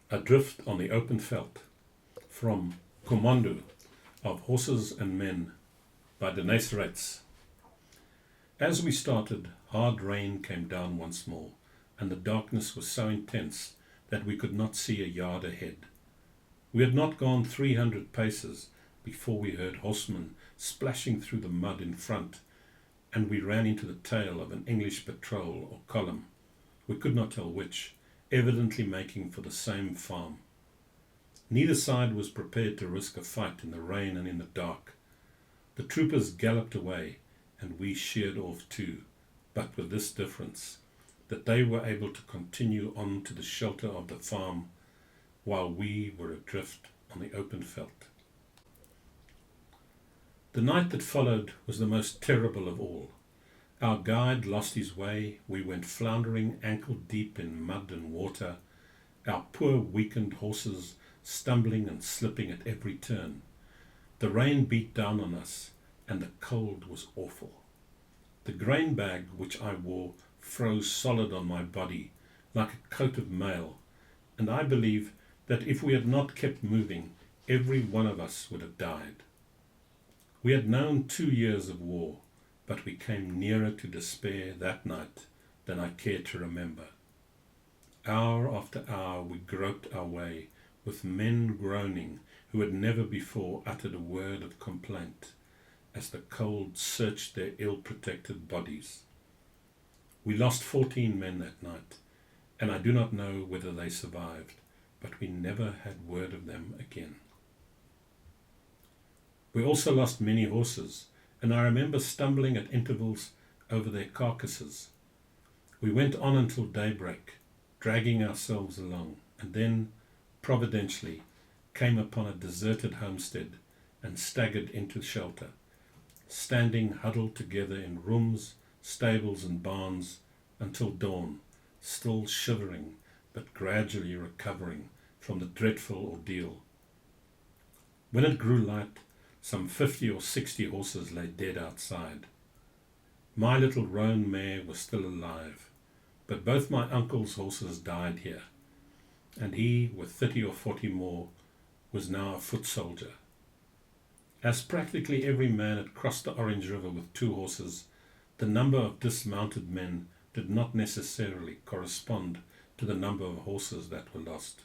Adrift on the Open Veld, from Commando of Horses and Men by Deneys Reitz. As we started, hard rain came down once more, and the darkness was so intense that we could not see a yard ahead. We had not gone 300 paces before we heard horsemen splashing through the mud in front, and we ran into the tail of an English patrol or column, we could not tell which, evidently making for the same farm. Neither side was prepared to risk a fight in the rain and in the dark. The troopers galloped away, and we sheered off too, but with this difference, that they were able to continue on to the shelter of the farm, while we were adrift on the open veld. The night that followed was the most terrible of all. Our guide lost his way, we went floundering ankle deep in mud and water, our poor weakened horses stumbling and slipping at every turn. The rain beat down on us, and the cold was awful. The grain bag which I wore froze solid on my body like a coat of mail, and I believe that if we had not kept moving, every one of us would have died. We had known 2 years of war, but we came nearer to despair that night than I care to remember. Hour after hour we groped our way, with men groaning who had never before uttered a word of complaint, as the cold searched their ill-protected bodies. We lost 14 men that night, and I do not know whether they survived, but we never had word of them again. We also lost many horses, and I remember stumbling at intervals over their carcasses. We went on until daybreak, dragging ourselves along, and then, providentially, came upon a deserted homestead and staggered into shelter, standing huddled together in rooms, stables and barns until dawn, still shivering but gradually recovering from the dreadful ordeal. When it grew light, some 50 or 60 horses lay dead outside. My little roan mare was still alive, but both my uncle's horses died here, and he, with 30 or 40 more, was now a foot soldier. As practically every man had crossed the Orange River with 2 horses, the number of dismounted men did not necessarily correspond to the number of horses that were lost.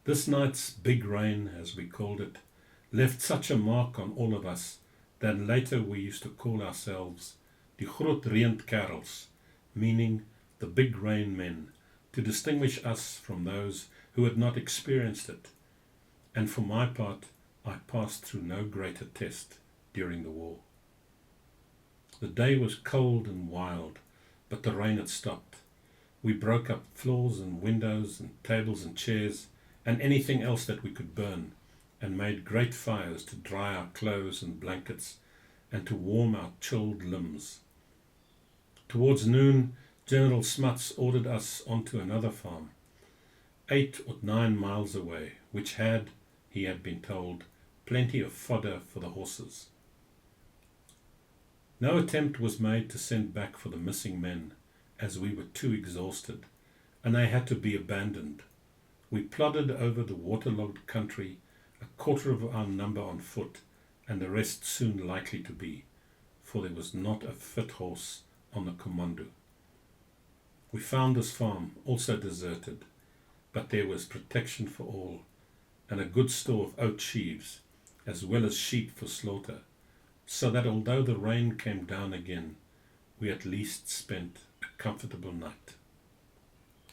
This night's big rain, as we called it, left such a mark on all of us that later we used to call ourselves die Groot Reënkerels, meaning the big rain men, to distinguish us from those who had not experienced it. And for my part, I passed through no greater test during the war. The day was cold and wild, but the rain had stopped. We broke up floors and windows and tables and chairs and anything else that we could burn, and made great fires to dry our clothes and blankets and to warm our chilled limbs. Towards noon, General Smuts ordered us onto another farm, 8 or 9 miles away, which had, he had been told, plenty of fodder for the horses. No attempt was made to send back for the missing men, as we were too exhausted, and they had to be abandoned. We plodded over the waterlogged country, a quarter of our number on foot, and the rest soon likely to be, for there was not a fit horse on the Commando. We found this farm also deserted, but there was protection for all, and a good store of oat sheaves, as well as sheep for slaughter, so that although the rain came down again, we at least spent a comfortable night.